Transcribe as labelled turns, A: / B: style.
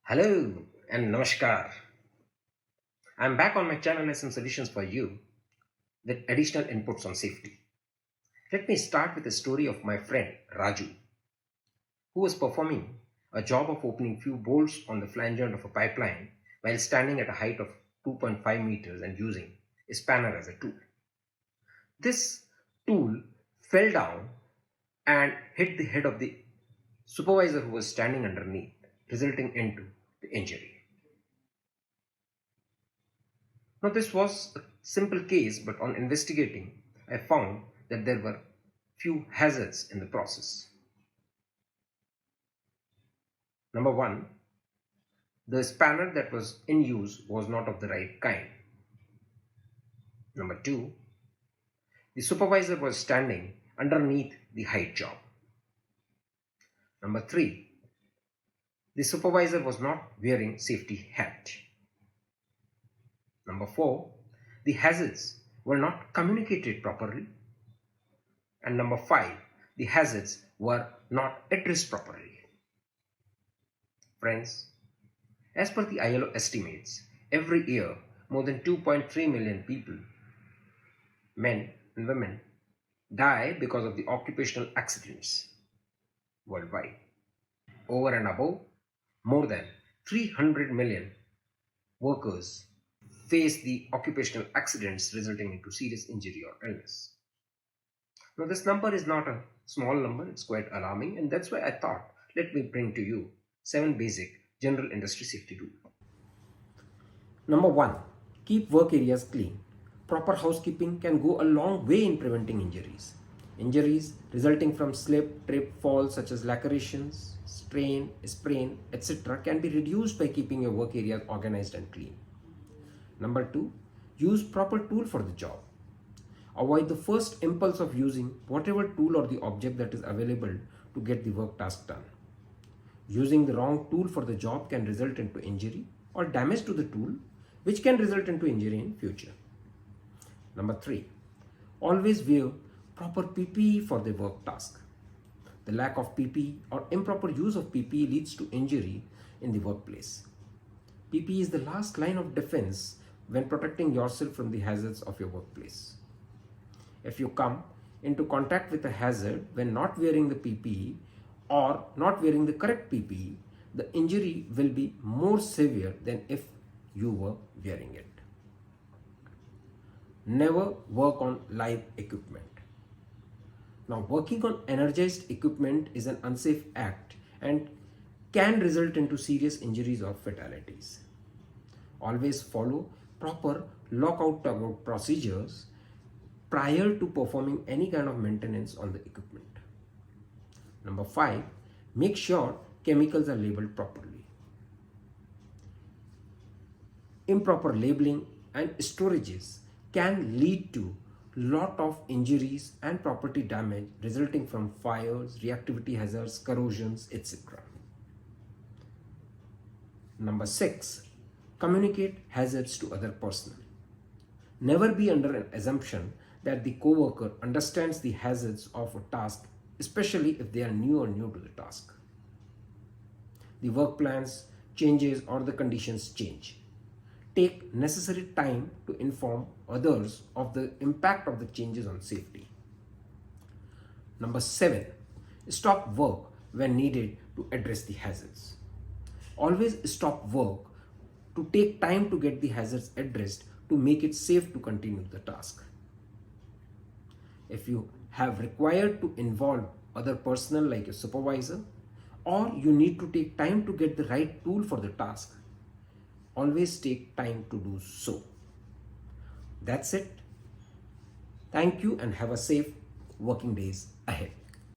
A: Hello and namaskar. I'm back on my channel with some solutions for you with additional inputs on safety. Let me start with the story of my friend Raju, who was performing a job of opening few bolts on the flange of a pipeline while standing at a height of 2.5 meters and using a spanner as a tool. This tool fell down and hit the head of the supervisor who was standing underneath, resulting into the injury. Now, this was a simple case, but on investigating, I found that there were few hazards in the process. Number one, the spanner that was in use was not of the right kind. Number two, the supervisor was standing underneath the height job. Number three, the supervisor was not wearing safety hat. Number four, the hazards were not communicated properly. And number five, the hazards were not addressed properly. Friends, as per the ILO estimates, every year more than 2.3 million people, men and women, die because of the occupational accidents worldwide. Over and above, more than 300 million workers face the occupational accidents resulting into serious injury or illness. Now, this number is not a small number, it's quite alarming, and that's why I thought let me bring to you 7 basic general industry safety rules. Number 1, keep work areas clean. Proper housekeeping can go a long way in preventing injuries. Injuries resulting from slip, trip, falls such as lacerations, strain, sprain, etc. can be reduced by keeping your work areas organized and clean. Number 2, use proper tool for the job. Avoid the first impulse of using whatever tool or the object that is available to get the work task done. Using the wrong tool for the job can result into injury or damage to the tool, which can result into injury in future. Number 3, always wear proper PPE for the work task. The lack of PPE or improper use of PPE leads to injury in the workplace. PPE is the last line of defense when protecting yourself from the hazards of your workplace. If you come into contact with a hazard when not wearing the PPE or not wearing the correct PPE, the injury will be more severe than if you were wearing it. Never work on live equipment. Now, working on energized equipment is an unsafe act and can result into serious injuries or fatalities. Always follow proper lockout-tagout procedures prior to performing any kind of maintenance on the equipment. Number 5, make sure chemicals are labeled properly. Improper labeling and storages can lead to lot of injuries and property damage resulting from fires, reactivity hazards, corrosions, etc. Number 6, communicate hazards to other personnel. Never be under an assumption that the co-worker understands the hazards of a task, especially if they are new to the task. The work plans changes or the conditions change. Take necessary time to inform others of the impact of the changes on safety. Number 7, stop work when needed to address the hazards. Always stop work to take time to get the hazards addressed to make it safe to continue the task. If you have required to involve other personnel like a supervisor, or you need to take time to get the right tool for the task, always take time to do so. That's it. Thank you and have a safe working days ahead.